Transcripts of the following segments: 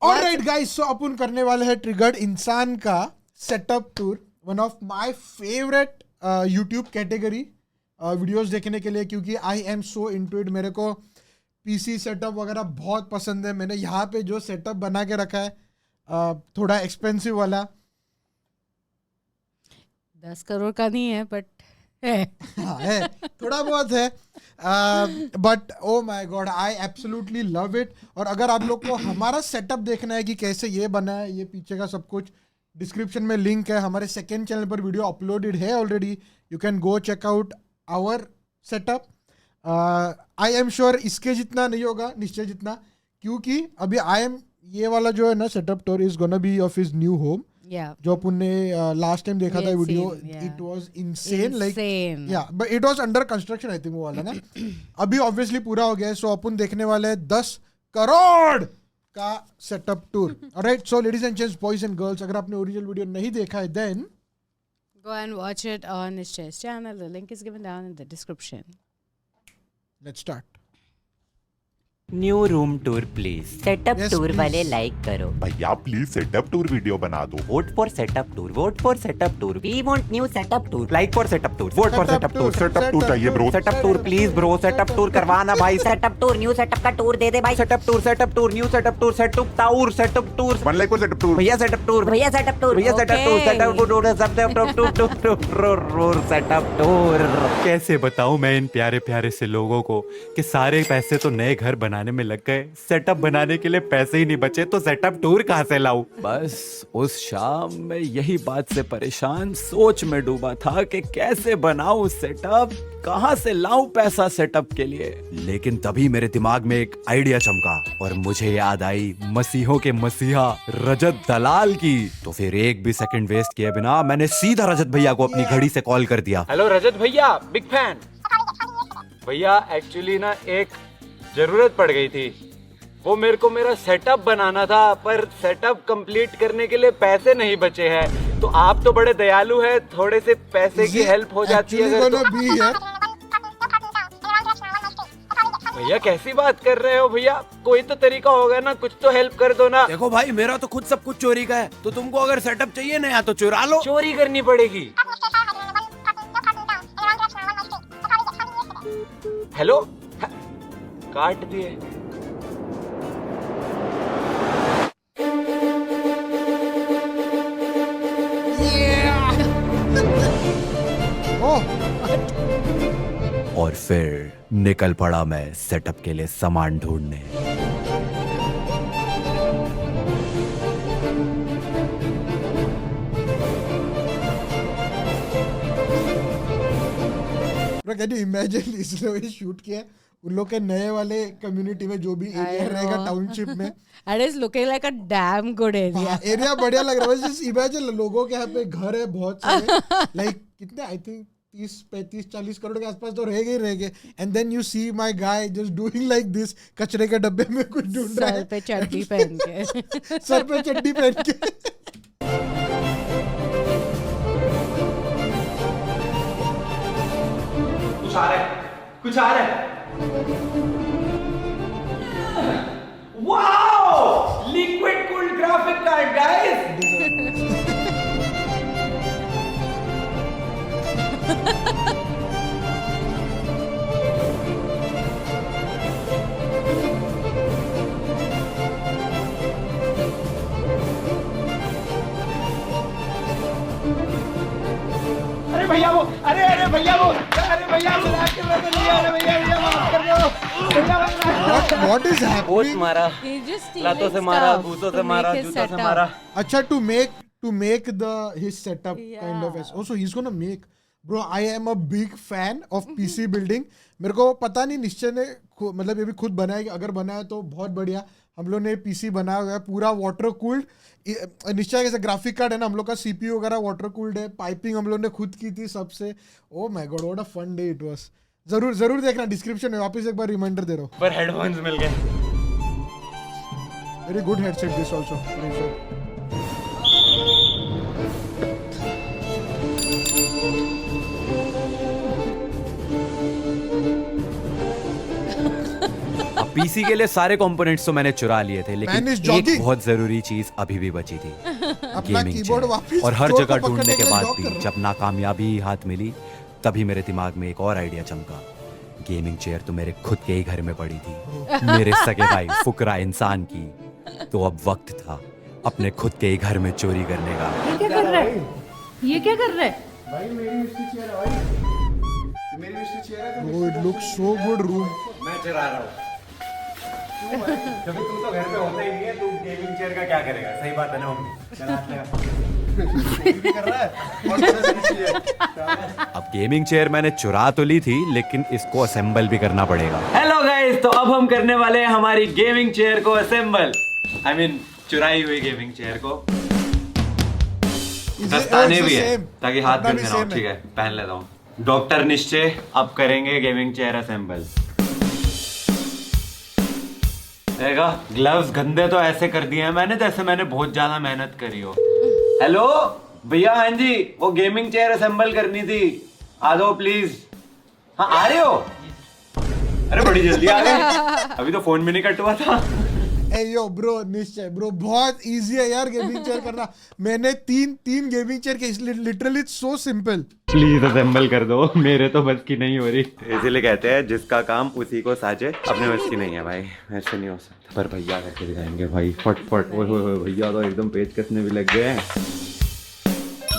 Alright guys, सो अपन करने वाले हैं ट्रिगर्ड इंसान का setup tour. One of my favourite YouTube category videos देखने के लिए, क्योंकि I am so into it. मेरे को पीसी सेटअप वगैरह बहुत पसंद है. मैंने यहाँ पे जो सेटअप बना के रखा है थोड़ा एक्सपेंसिव वाला. 10 करोड़ का नहीं है बट है. हाँ है, थोड़ा बहुत है. But O my God, I absolutely love it. और अगर आप लोग को हमारा सेटअप देखना है कि कैसे ये बना है, ये पीछे का सब कुछ डिस्क्रिप्शन में लिंक है. हमारे सेकेंड चैनल पर वीडियो अपलोडेड है already. You can go check out our setup. I am sure इसके जितना नहीं होगा, निश्चय जितना, क्योंकि अभी आई एम ये वाला जो है ना setup tour is gonna be of his new home. जो अपन ने लास्ट टाइम देखा था video, it was insane. Like yeah but it was under construction I think वो वाला ना. अभी ऑब्वियसली पूरा हो गया है. सो अपन देखने वाले हैं 10 करोड़ का setup tour. Alright, so ladies and gents, boys and girls, अगर आपने ओरिजिनल वीडियो नहीं देखा है then go and watch it on Nishchay's channel. The link is given down in the description. Let's start. New room tour please. Setup Yes, tour please. वाले like करो. भैया प्लीज setup tour video बना दो. Vote for setup tour. Vote for setup tour. We want new setup tour. Like for setup tour. Vote for setup tour. Setup tour चाहिए bro. Setup tour please bro. Setup tour करवाना भाई. Setup tour, new setup का tour दे दे भाई. Setup tour, setup tour, new setup tour, setup tour, setup tour. 1 like for setup tour. भैया setup tour. भैया setup tour. भैया setup tour. Setup tour, setup tour. कैसे बताऊं मैं इन प्यारे प्यारे से लोगों को कि सारे पैसे तो नए घर बनाने में लग गए, सेटअप बनाने के लिए पैसे ही नहीं बचे, तो सेटअप टूर कहां से लाऊं. बस उस शाम मैं यही बात से परेशान सोच में डूबा था कि कैसे बनाऊं सेटअप, कहां से लाऊं पैसा सेटअप के लिए. लेकिन तभी मेरे दिमाग में एक आइडिया चमका और मुझे याद आई मसीहों के मसीहा रजत दलाल की. तो फिर एक भी सेकंड वेस्ट किए बिना मैंने सीधा रजत भैया को अपनी घड़ी से कॉल कर दिया. हेलो रजत भैया, बिग फैन. भैया एक्चुअली ना एक जरूरत पड़ गई थी. वो मेरे को मेरा सेटअप बनाना था, पर सेटअप कंप्लीट करने के लिए पैसे नहीं बचे हैं. तो आप तो बड़े दयालु हैं, थोड़े से पैसे की हेल्प हो जाती है अगर तो. भैया कैसी बात कर रहे हो भैया, कोई तो तरीका होगा ना, कुछ तो हेल्प कर दो ना. देखो भाई, मेरा तो खुद सब कुछ चोरी का है, तो तुमको अगर सेटअप चाहिए ना, या तो चुरा लो. चोरी करनी पड़ेगी. हेलो, काट दिए. और फिर निकल पड़ा मैं सेटअप के लिए सामान ढूंढने. कैन यू इमेजिन इस लोग शूट किया उन लोग के नए वाले कम्युनिटी में, जो भी एरिया रहेगा टाउनशिप में. And it's looking like a damn good area. Area बढ़िया लग रहा है. जस्ट इमेजिन लोगों के यहाँ पे घर है बहुत सारे. लाइक कितने, आई थिंक 30-35-40 करोड़ के आसपास तो रहेंगे. And then you see my guy just doing like this, कचरे के डब्बे में कुछ ढूंढ रहा है. सर पे चड्डी पहन के. सर पे चड्डी पहन के. कुछ आ रहा है. Wow, liquid cooled graphic card guys. अरे भैया वो, अरे भैया वो, अरे भैया वो, अरे भैया माफ कर दो. What is vote happening? मारा, He's just stealing लातों से मारा, stuff बूतों to से मारा, make his जूतों से setup. मारा. अच्छा, to make the his setup kind of as also he's gonna make. Bro, I am a big fan of PC building. मेरे को पता नहीं निश्चय ने मतलब ये भी खुद बनाया कि अगर बनाया तो बहुत बढ़िया. हम लोग ने पीसी बनाया हुआ है पूरा वाटर कूल्ड. निश्चय कैसे ग्राफिक कार्ड है ना, हम लोग का सीपीयू वगैरह वाटर कूल्ड है. पाइपिंग हम लोग ने खुद की थी सबसे. Oh my god, what a fun day it was. जरूर देखना, डिस्क्रिप्शन में वापस एक बार रिमाइंडर दे रहा हूँ. पर हेडफोन्स मिल गए. Very good headset this also. PC के लिए सारे कंपोनेंट्स तो मैंने चुरा लिए थे, लेकिन Man is एक jogging. बहुत जरूरी चीज अभी भी बची थी, अपना गेमिंग कीबोर्ड चेयर। वापस और हर चोर जगह को ढूंढने पकड़ने के लिए बाद जॉग कर भी रहा जब नाकामयाबी हाथ मिली, तभी मेरे दिमाग में एक और आइडिया चमका। गेमिंग चेयर तो मेरे खुद के ही घर में पड़ी थी, मेरे सगे भाई फुकरा इंसान की। तो अब वक्त था अपने खुद के ही घर में चोरी करने का। ये क्या कर रहा है? ये क्या कर रहा है? Bro, it looks so good room. मैं चला रहा हूँ। कभी तुम तो घर पे होता ही नहीं है, तू गेमिंग चेयर का क्या करेगा? सही बात है ना मम्मी? चलाते अब गेमिंग चेयर मैंने चुरा तो ली थी, लेकिन इसको असेंबल भी करना पड़ेगा। हेलो गाइस, तो अब हम करने वाले हैं हमारी गेमिंग चेयर को असेंबल। आई मीन चुराई हुई गेमिंग चेयर को। दस्ताने भी है ताकि हाथ भी ना हो। ठीक है, पहन लेता हूँ। डॉक्टर निश्चय अब करेंगे गेमिंग चेयर असेंबल। देखा, ग्लव्स गंदे तो ऐसे कर दिए हैं मैंने, जैसे मैंने बहुत ज्यादा मेहनत करी हो। हेलो भैया, हाँ जी, वो गेमिंग चेयर असेंबल करनी थी, आ जाओ प्लीज। हाँ आ रहे हो? अरे बड़ी जल्दी आ गए, अभी तो फोन भी नहीं कट हुआ था। ए यो ब्रो, निश्चय ब्रो, बहुत इजी है यार गेमिंग चेयर करना। मैंने तीन गेमिंग चेयर के, literally it's so simple. Please assemble कर दो, मेरे तो बस की नहीं हो रही। इसीलिए कहते हैं जिसका काम उसी को साजे, अपने बस की नहीं है भाई, ऐसे नहीं हो सकता। पर भैया करके दिखाएंगे भाई, फटफट। ओए भैया तो एकदम पेच कसने भी लग गए हैं।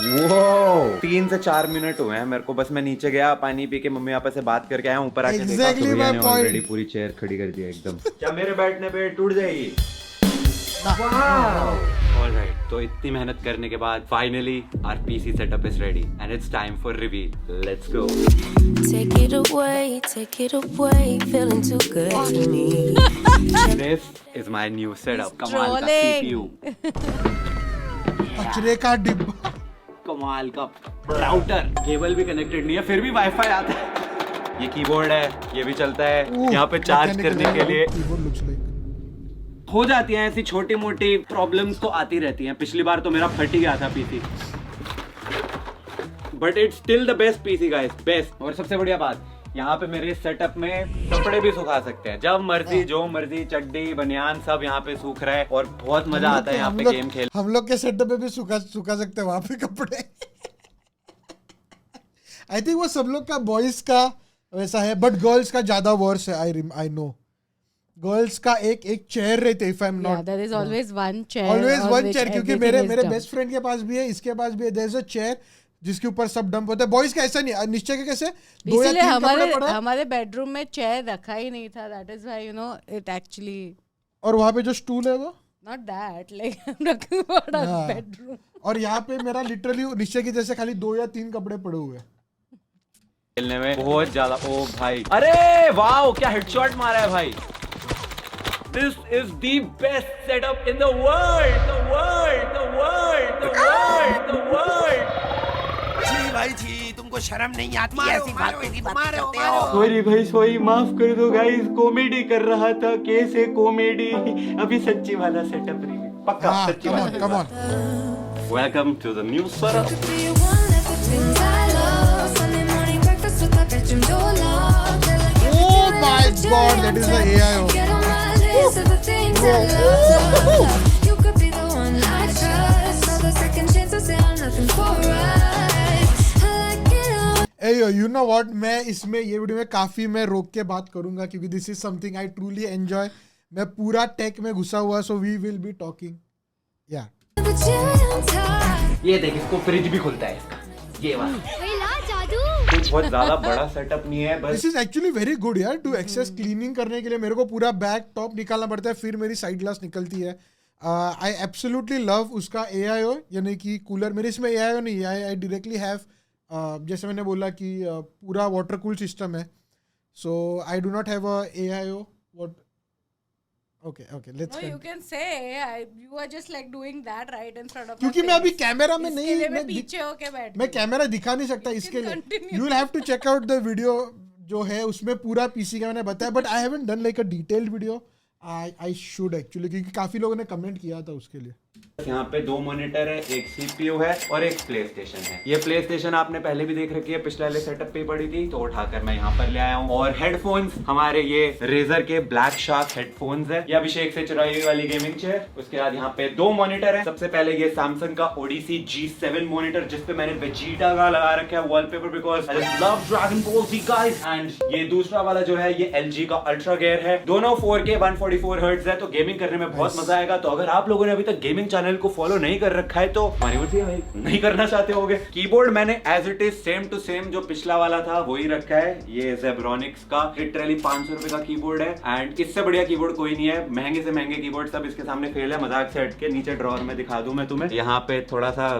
वो 3 से 4 मिनट हुए हैं मेरे को, बस मैं नीचे गया, पानी पी के मम्मी पापा से बात करके आया, ऊपर आके देखा तो भैया ने ऑलरेडी पूरी चेयर खड़ी कर दी एकदम। क्या मेरे बैठने पे टूट जाएगी? ऑलराइट, तो इतनी मेहनत करने के बाद finally our PC setup is ready and it's time for reveal. Let's go. take it away, feeling too good to me. This is my new setup. कमाल का सीपीयू, कचरे का डिब्बा, कमाल का राउटर, केबल भी कनेक्टेड नहीं है, फिर भी वाईफाई आता है। ये कीबोर्ड है, ये भी चलता है। यहाँ पे चार्ज करने के लिए कीबोर्ड लुक्स लाइक। हो जाती हैं ऐसी छोटी मोटी प्रॉब्लम्स तो आती रहती हैं। पिछली बार तो मेरा फट ही गया था PC, but it's still the best PC guys, best. और सबसे बढ़िया बात, यहाँ पे मेरे सेटअप में कपड़े भी सुखा सकते हैं जब मर्जी, जो मर्जी, चड्डी बनियान सब यहाँ पे सूख रहा है और बहुत मजा आता है यहाँ पे गेम खेल। हम लोग के सेटअप पे भी सुखा सकते हैं वहां पे कपड़े। आई थिंक वो सब लोग का बॉयज का वैसा है, बट गर्ल्स का ज्यादा वर्स है। आई नो गर्ल्स का एक चेयर रहते, if I am not, there is always one chair. Always on one which chair, क्योंकि everything is मेरे dumped. बेस्ट फ्रेंड के पास भी है, इसके पास भी है, देयर इज अ चेयर जिसके ऊपर सब डंप होता है। बॉयज का ऐसा नहीं, निश्चय के कैसे 2 या इसीलिए 3 कपड़े पड़े हैं, हमारे बेडरूम में चेयर रखा ही नहीं था। That is why it actually और वहां पे जो स्टूल है वो, not that like I am talking about our bedroom. और यहाँ पे मेरा लिटरली निश्चय की जैसे खाली 2 या 3 कपड़े पड़े हुए हैं। खेलने में बहुत ज्यादा। ओ भाई, अरे वाओ, क्या हेडशॉट मारा है भाई। This is the best setup in the world, the world, the world, the world, the world. जी भाई जी, तुमको शर्म नहीं आती ऐसी बातों की बात करते हो? सॉरी भाई, सॉरी, माफ कर दो गाइस, कॉमेडी कर रहा था। कैसे कॉमेडी, अभी सच्ची वाला सेटअप रिव्यू पक्का, हाँ, सच्ची come on, वाला। come on. Welcome to the new setup. Do you want like the things I love? Sunday morning breakfast with a bedroom door locked. They're like, if Oh you're my feeling the God, that is the AIO. Get on my list of the things I love. You could be the one I trust. All the second chances say I'm nothing for right. I like it all. Hey yo, you know what? मैं इसमें ये video में काफी मैं रोक के बात करूंगा क्योंकि this is something I truly enjoy. मैं पूरा टेक में घुसा हुआ, so we will be talking. या The cherry on top. ये देख, इसको फ्रिज भी खुलता है इसका, ये वाला। कुछ बहुत ज्यादा बड़ा सेटअप नहीं है, बस this is actually very good यार टू एक्सेस क्लीनिंग करने के लिए। मेरे को पूरा बैक टॉप निकालना पड़ता है, फिर मेरी साइड ग्लास निकलती है। आई एब्सोल्युटली लव उसका AIO, यानी कि कूलर। मेरे इसमें AIO नहीं है, आई डायरेक्टली हैव, जैसे मैंने बोला कि पूरा वाटर कूल सिस्टम है, so I do not have a AIO। What Okay, let's No, you can say you are just like doing that right in front of. क्योंकि मैं अभी कैमरा में नहीं, मैं पीछे होके बैठ। मैं कैमरा दिखा नहीं सकता इसके लिए। continue. You will have to check out the video जो है, उसमें पूरा पीसी का मैंने बताया, but I haven't done like a detailed video. I should actually, क्योंकि काफी लोगों ने कमेंट किया था उसके लिए। यहाँ पे 2 मॉनिटर है, एक सीपीयू है और एक प्ले स्टेशन है। ये प्ले स्टेशन आपने पहले भी देख रखी है, पिछले वाले सेटअप पे पड़ी थी, तो उठाकर मैं यहाँ पर ले आया हूँ। और हेडफोन्स हमारे ये रेजर के ब्लैक शार्क हेडफोन्स है। ये अभिषेक से चुराई हुई वाली गेमिंग चेयर। उसके बाद यहाँ पे 2 मॉनिटर है। सबसे पहले ये सैमसंग का ओडिसी G7 मॉनिटर, जिसपे मैंने वेजिटा का लगा रखा है wallpaper, because I just love Dragon Ball Z guys. And ये दूसरा वाला जो है ये LG का अल्ट्रा गेयर है। दोनों 4K 144 हर्ट्ज है, तो गेमिंग करने में बहुत मजा आएगा। तो अगर आप लोगों ने अभी तक गेमिंग चैनल को फॉलो नहीं कर रखा है तो हमारी मर्जी है भाई, नहीं करना चाहते होगे। कीबोर्ड मैंने as it is same to same जो पिछला वाला था वही रखा है। ये Zebronics का लिटरली 500 रुपए का कीबोर्ड है। एंड इससे बढ़िया कीबोर्ड कोई नहीं है। महंगे से महंगे कीबोर्ड सब इसके सामने फेल है। मजाक से हटके नीचे ड्रॉअर में दिखा दूं मैं तुम्हें, यहाँ पे थोड़ा सा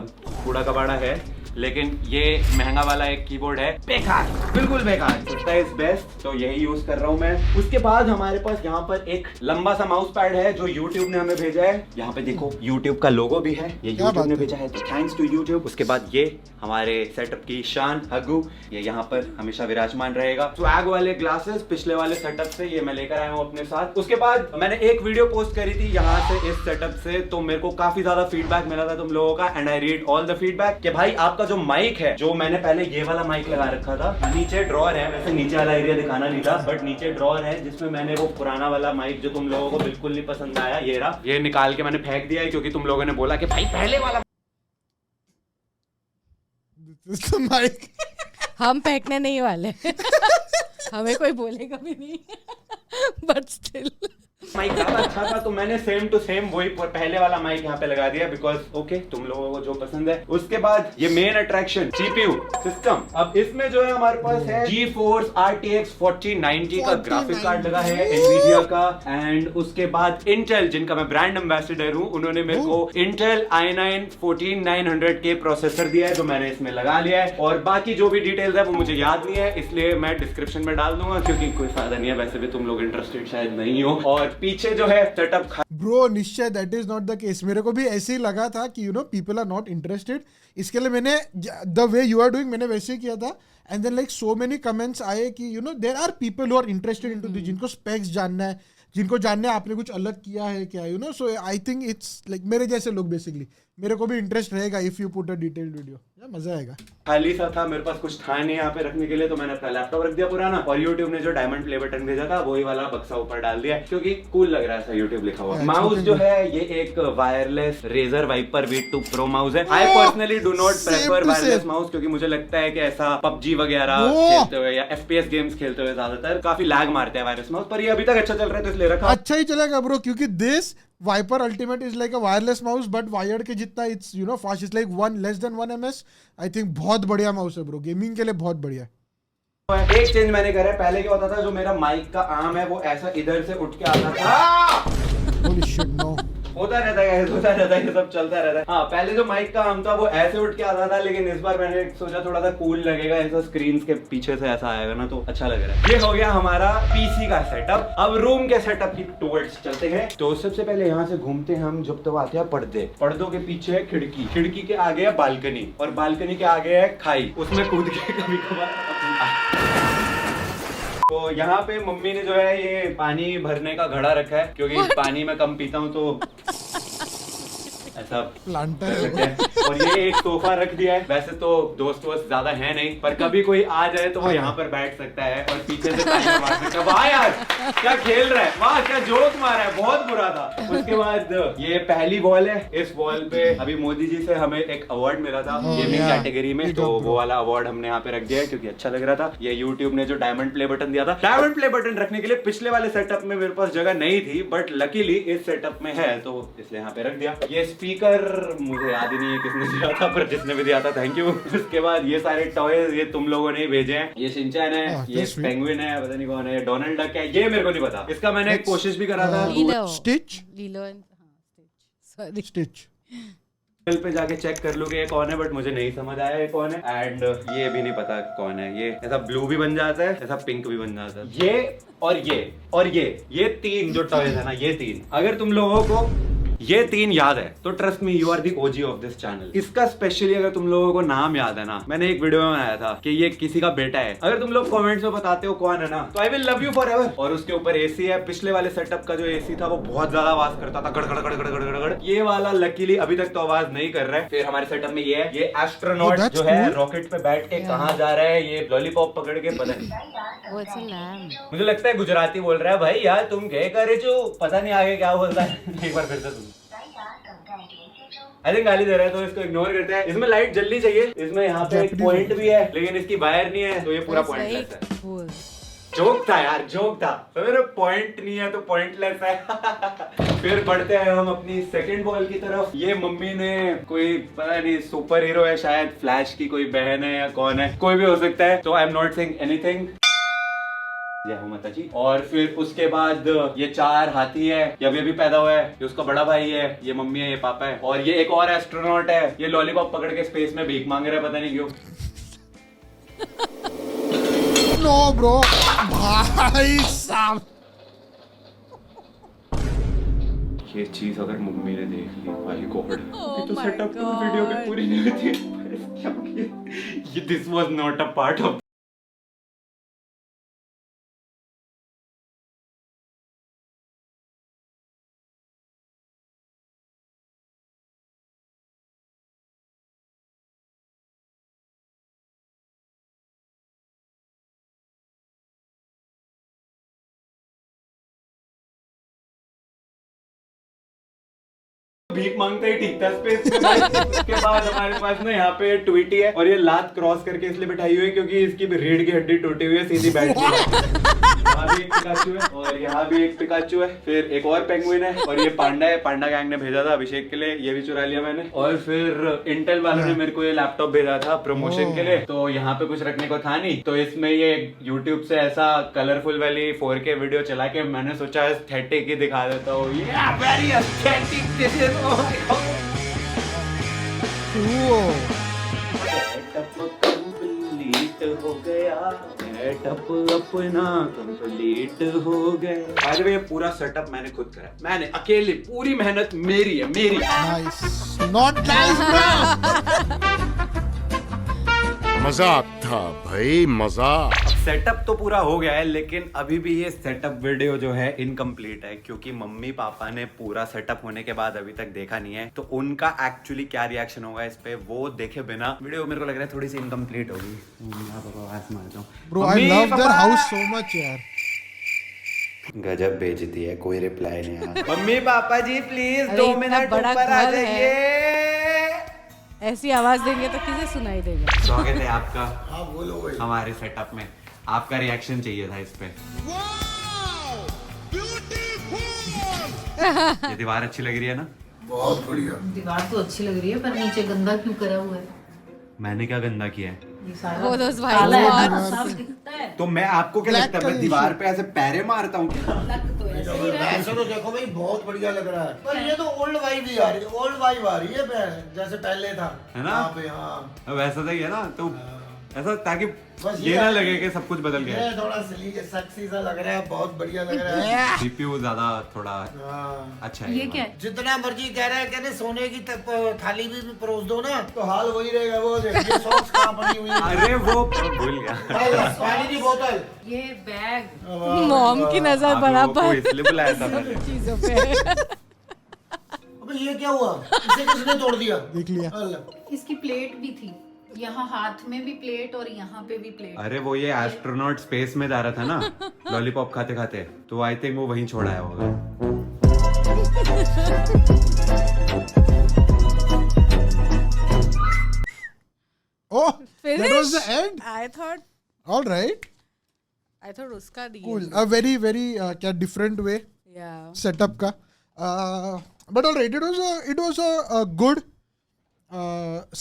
कूड़ा कबाड़ा है, लेकिन ये महंगा वाला एक कीबोर्ड है, बेकार, बिल्कुल बेकार। सोचता है इज बेस्ट, तो यही यूज कर रहा हूं मैं। उसके बाद हमारे पास यहाँ पर एक लंबा सा माउस पैड है जो YouTube ने हमें भेजा है। यहाँ पे देखो YouTube का लोगो भी है, ये YouTube ने भेजा है, तो थैंक्स टू YouTube। उसके बाद ये हमारे सेटअप की शान हग्गू, ये यहाँ पर हमेशा विराजमान रहेगा। स्वैग वाले ग्लासेस पिछले वाले सेटअप से ये मैं लेकर आया हूँ अपने साथ। उसके बाद मैंने एक वीडियो पोस्ट करी थी यहाँ से इस सेटअप से, तो मेरे को काफी ज्यादा फीडबैक मिला था तुम लोगों का, and I read all the feedback कि भाई आपका जो माइक है, जो मैंने पहले ये वाला माइक लगा रखा था, नीचे ड्रॉअर है, वैसे नीचे वाला एरिया दिखाना नहीं था, बट नीचे ड्रॉअर है जिसमें मैंने वो पुराना वाला माइक जो तुम लोगों को बिल्कुल नहीं पसंद आया, ये रहा, ये निकाल के मैंने फेंक दिया है, क्योंकि तुम लोगों ने बोला कि भाई पहले वाला माइक हम फेंकने नहीं वाले हमें कोई बोलेगा भी नहीं बट स्टिल माइक ज्यादा अच्छा था, तो मैंने सेम टू सेम वही पहले वाला माइक यहाँ पे लगा दिया, बिकॉज ओके तुम लोगों को जो पसंद है। उसके बाद ये मेन अट्रैक्शन CPU सिस्टम। अब इसमें जो है हमारे पास है GeForce RTX 4090 का ग्राफिक कार्ड लगा है Nvidia का, एंड उसके बाद Intel, जिनका मैं ब्रांड एम्बेसडर हूँ, उन्होंने मेरे को Intel i9 14900K प्रोसेसर दिया है, जो मैंने इसमें लगा लिया है। और बाकी जो भी डिटेल्स है वो मुझे याद नहीं है, इसलिए मैं डिस्क्रिप्शन में डाल दूंगा, क्योंकि कोई फायदा नहीं है, वैसे भी तुम लोग इंटरेस्टेड शायद नहीं हो। और पीछे जो है setup bro Nishchay that is not the case. मेरे को भी ऐसे ही लगा था कि you know people are not interested, इसके लिए मैंने the way you are doing मैंने वैसे ही किया था। And then like so many comments आए कि you know there are people who are interested into this, जिनको स्पेक्स जानना है, जिनको जानना है आपने कुछ अलग किया है क्या, you know. So I think it's like मेरे जैसे लोग बेसिकली, मेरे को भी इंटरेस्ट रहेगा if you put a detailed video, मजा आएगा। खाली सा था, मेरे पास कुछ था नहीं यहाँ पे रखने के लिए, तो मैंने अपना लैपटॉप रख दिया पुराना, और YouTube ने जो डायमंड प्ले बटन भेजा था वही वाला बक्सा ऊपर डाल दिया, क्योंकि कूल लग रहा था YouTube लिखा हुआ। माउस जो है ये एक wireless Razer Viper V2 Pro mouse है। I personally do not prefer wireless mouse, क्योंकि मुझे लगता है कि ऐसा PUBG वगैरह खेलते हुए या FPS गेम्स खेलते हुए ज्यादातर काफी लैग मारते हैं वायरलेस माउस, पर ये अभी तक अच्छा चल रहा है तो इसलिए रखा। अच्छा ही चलेगा ब्रो, क्योंकि this Viper Ultimate is like a wireless mouse, but wired के जितना it's you know fast, it's like less than 1 ms. I think बहुत बढ़िया माउस है ब्रो, गेमिंग के लिए बहुत बढ़िया है। एक चेंज मैंने करा है, पहले क्या होता था, जो मेरा माइक का आर्म है वो ऐसा इधर से उठ के आता था। Holy shit, no. होता रहता है, होता रहता है, ये सब चलता रहता है। हाँ, पहले जो माइक का आर्म था वो ऐसे उठ के आता था, लेकिन इस बार मैंने सोचा थोड़ा सा कूल लगेगा, ऐसा स्क्रीन के पीछे से ऐसा आएगा ना, तो अच्छा लग रहा है। ये हो गया हमारा पीसी का सेटअप। अब रूम के सेटअप की टुवर्ड्स चलते हैं। तो सबसे पहले यहाँ से घूमते हैं हम, जब तक आते हैं पर्दे, पर्दों के पीछे है खिड़की, खिड़की के आगे है बालकनी, और बालकनी के आगे है खाई, उसमें कूद के कभी कभार। तो यहाँ पे मम्मी ने जो है ये पानी भरने का घड़ा रखा है, क्योंकि पानी में कम पीता हूँ तो ऐसा प्लांटर है। और ये एक सोफा रख दिया है, वैसे तो दोस्त ज्यादा है नहीं, पर कभी कोई आ जाए तो वो यहाँ पर बैठ सकता है और पीछे से तालियां मार सकता है। वाह यार क्या खेल रहा है, वाह क्या जोक मारा है, बहुत बुरा था। उसके बाद ये पहली वॉल है, इस वॉल पे अभी मोदी जी से हमें एक अवार्ड मिला था गेमिंग कैटेगरी में, तो वो वाला अवार्ड हमने यहाँ पे रख दिया है, क्योंकि अच्छा लग रहा था। ये यूट्यूब ने जो डायमंड प्ले बटन दिया था, डायमंड प्ले बटन रखने के लिए पिछले वाले सेटअप में मेरे पास जगह नहीं थी, बट लकीली इस सेटअप में है, तो इसलिए यहाँ पे रख दिया। ये स्पीकर मुझे याद ही नहीं है किसने दिया था, पर जिसने भी दिया था थैंक यू। उसके बाद ये सारे टॉयज ये तुम लोगों ने ही भेजे हैं, ये शिनचैन है, ये पेंगुइन है, पता नहीं कौन है, डोनाल्ड डक है, ये मेरे को नहीं पता, इसका मैंने कोशिश भी करा था। स्टिच पे जाके चेक कर लूंगा ये कौन है, बट मुझे नहीं समझ आया ये कौन है, एंड ये भी नहीं पता कौन है। ये ऐसा ब्लू भी बन जाता है, ऐसा पिंक भी बन जाता है। ये और ये तीन जो टॉयज है ना, ये तीन, अगर तुम लोगों को ये 3 याद है तो trust me, you are the OG of this channel. इसका स्पेशली अगर तुम लोगों को नाम याद है ना, मैंने एक वीडियो में बनाया था कि ये किसी का बेटा है। अगर तुम लोग कमेंट्स में बताते हो कौन है ना, तो I will love you forever. और उसके ऊपर एसी है। पिछले वाले सेटअप का जो एसी था वो बहुत ज्यादा आवाज करता था, गड़गड़ गड़गड़ गड़गड़ गड़गड़। ये वाला लकीली अभी तक तो आवाज नहीं कर रहा है। फिर हमारे सेटअप में ये है, ये एस्ट्रोनॉट Oh, that's जो है cool. रॉकेट पे बैठ के कहाँ जा रहा है, ये लॉलीपॉप पकड़ के पता नहीं। वो इट्स अ लैम्प। मुझे लगता है गुजराती बोल रहा है। भाई यार तुम क्या कर रहे हो, पता नहीं आगे क्या बोलता है। एक बार फिर से सुनो। आई थिंक गाली दे रहा है तो इसको इग्नोर करते हैं। इसमें लाइट जल्दी चाहिए, इसमें यहाँ पे एक पॉइंट भी है लेकिन इसकी वायर नहीं है, तो ये पूरा पॉइंटलेस है। Cool. जोक था यार, जोक था। तो मेरा पॉइंट नहीं है तो पॉइंटलेस है। फिर बढ़ते हैं हम अपनी सेकंड बॉल की तरफ। ये मम्मी ने कोई पता नहीं सुपर हीरो है शायद, फ्लैश की कोई बहन है या कौन है, कोई भी हो सकता है। तो I am not saying anything. जय हो माता जी। और फिर उसके बाद ये 4 हाथी है, ये अभी पैदा हुआ है, ये उसका बड़ा भाई है, ये मम्मी है, ये पापा है, और ये एक और एस्ट्रोनॉट है। ये लॉलीपॉप पकड़ के स्पेस में भीख मांग रहा है, पता नहीं क्यों। नो ब्रो, भाई साहब। ये चीज अगर मम्मी ने देख ली, भाई गॉड, ये तो my सेटअप तो God. वीडियो में पूरी नहीं होती। ये this was not a part of. भीख मांगते ही ठीक था स्पेस में भाई। उसके बाद हमारे पास ना यहाँ पे ट्वीटी है, और ये लात क्रॉस करके इसलिए बिठाई हुई है क्योंकि इसकी रीढ़ की हड्डी टूटी हुई है, सीधी बैठ गई है। यहाँ भी एक पिकाचू है और यहाँ भी एक पिकाचू है। फिर एक और पेंगुइन है और ये पांडा है। पांडा गैंग ने भेजा था अभिषेक के लिए, ये भी चुरा लिया मैंने। और फिर इंटेल वालों ने मेरे को ये लैपटॉप भेजा था प्रमोशन के लिए, तो यहाँ पे कुछ रखने को था नहीं, तो इसमें ये यूट्यूब से ऐसा कलरफुल वाली 4K वीडियो चला के मैंने सोचा एस्थेटिक ही दिखा देता हूँ। Very aesthetic this is. Complete हो गया, सेटअप अपना कंप्लीट हो गया। आज ये पूरा सेटअप मैंने खुद करा, मैंने अकेले, पूरी मेहनत मेरी है, मेरी। Nice, not nice bro. मजाक था भाई, मजाक। सेटअप तो पूरा हो गया है लेकिन अभी भी ये सेटअप वीडियो जो है इनकम्प्लीट है, क्योंकि मम्मी पापा ने पूरा सेटअप होने के बाद अभी तक देखा नहीं है, तो उनका एक्चुअली क्या रिएक्शन होगा इस पे वो देखे बिना वीडियो मेरे को लग रहा है थोड़ी सी इनकम्प्लीट होगी। Bro I love their house so much यार। गजब बेइज्जती है, कोई रिप्लाई नहीं आया। मम्मी पापा जी प्लीज अरे 2 इतना मिनट बड़ा ऊपर आ घर है। जाइए। ऐसी आवाज देंगे तो किसे सुनाई देगा। स्वागत है आपका हमारे सेटअप में। आपका रिएक्शन चाहिए था इस पे। ये दीवार अच्छी लग रही है ना? दीवार तो अच्छी लग रही है पर नीचे गंदा क्यों करा हुआ है? मैंने क्या गंदा किया है? ये सारा वो दोस्त काला है भाई ना, साफ दिखता है। तो मैं आपको क्या लगता है मैं दीवार पे ऐसे पैरे मारता हूँ क्या? लग तो ऐसे ही रहा है। ऐसा तो देखो भाई बहुत बढ़िया लग रहा है, पर ये तो ओल्ड वाइब ही आ रही है, ओल्ड वाइब आ रही है जैसे पहले था है ना? यहाँ पे। हाँ अब ऐसा था ही है ना, तो ऐसा ताकि बस ये ना लगे कि सब कुछ बदल गया है। ये थोड़ा सेक्सी सा लग रहा है, बहुत बढ़िया लग रहा है। सीपीयू ज्यादा थोड़ा हाँ। अच्छा है। ये क्या है? जितना मर्जी कह रहा है, कहने सोने की थाली भी परोस दो ना तो हाल वही रहेगा। वो देखिए सॉस कहाँ पड़ी हुई है। अरे वो भूल गया। पानी की बोतल, ये बैग मॉम की नजर आप लोगों को बराबर इसलिए बुलाया था मैंने। चीजों पे। अबे ये क्या हुआ? इसे किसने तोड़ दिया? देख लिया। अल्लाह। इसकी प्लेट भी थी, यहाँ हाथ में भी प्लेट और यहाँ पे भी प्लेट। अरे वो ये एस्ट्रोनॉट स्पेस में जा रहा था ना लॉलीपॉप खाते खाते, तो आई थिंक वो वहीं छोड़ आया होगा। Oh, that was the end. I thought All right. उसका Cool. A very क्या different way yeah. setup का. But all right, it was a good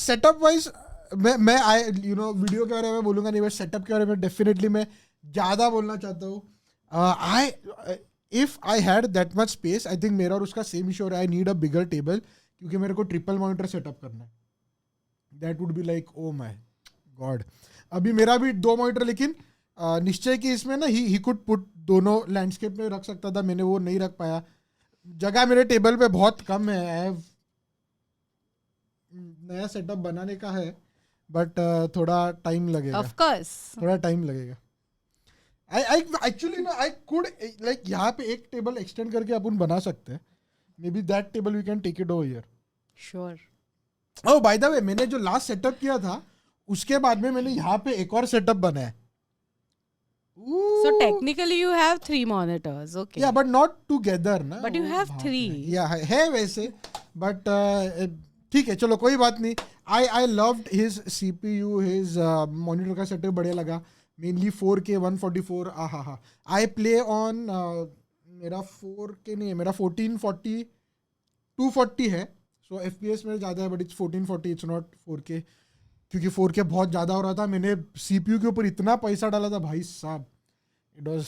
setup wise. मैं वीडियो के बारे में बोलूंगा नहीं, बस सेटअप के बारे में डेफिनेटली मैं ज़्यादा बोलना चाहता हूँ। If I had that much space, I think मेरा और उसका सेम इशू हो रहा है। I need a bigger table, क्योंकि मेरे को ट्रिपल मॉनिटर सेटअप करना है। That would be like oh my God. अभी मेरा भी 2 मॉनिटर, लेकिन निश्चय कि इसमें ना ही कुड पुट दोनों लैंडस्केप में रख सकता था, मैंने वो नहीं रख पाया। जगह मेरे टेबल पे बहुत कम है. I have नया सेटअप बनाने का है, बट थोड़ा टाइम लगेगा. Of course. थोड़ा टाइम लगेगा. I actually ना I could like यहाँ पे एक टेबल एक्सटेंड करके अपन बना सकते हैं. Maybe that table we can take it over here. Sure. Oh by the way, मैंने जो लास्ट सेटअप किया था उसके बाद में मैंने यहाँ पे एक और सेटअप बनाया. So technically you have 3 monitors. Okay. Yeah, but not together ना. But you have 3. Yeah, है वैसे, but ठीक है, चलो कोई बात नहीं. I loved his CPU, his monitor का सेटअप बढ़िया लगा. Mainly 4K 144. आहा. I play on मेरा 4K नहीं है, मेरा 1440 240 है. So FPS मेरा ज़्यादा है, but it's 1440, it's not 4K. क्योंकि 4K बहुत ज़्यादा हो रहा था. मैंने CPU के ऊपर इतना पैसा डाला था भाई साहब. इट वाज,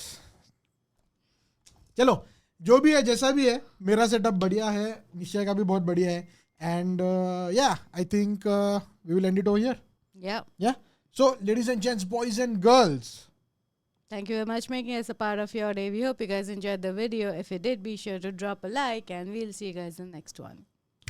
चलो जो भी है जैसा भी है, मेरा सेटअप बढ़िया है, निश्चय का भी बहुत बढ़िया है. एंड या I think we will end it over here. Yeah. So ladies and gents, boys and girls, Thank you very much for making us a part of your day. We hope you guys enjoyed the video. If you did, be sure to drop a like and we'll see you guys in the next one.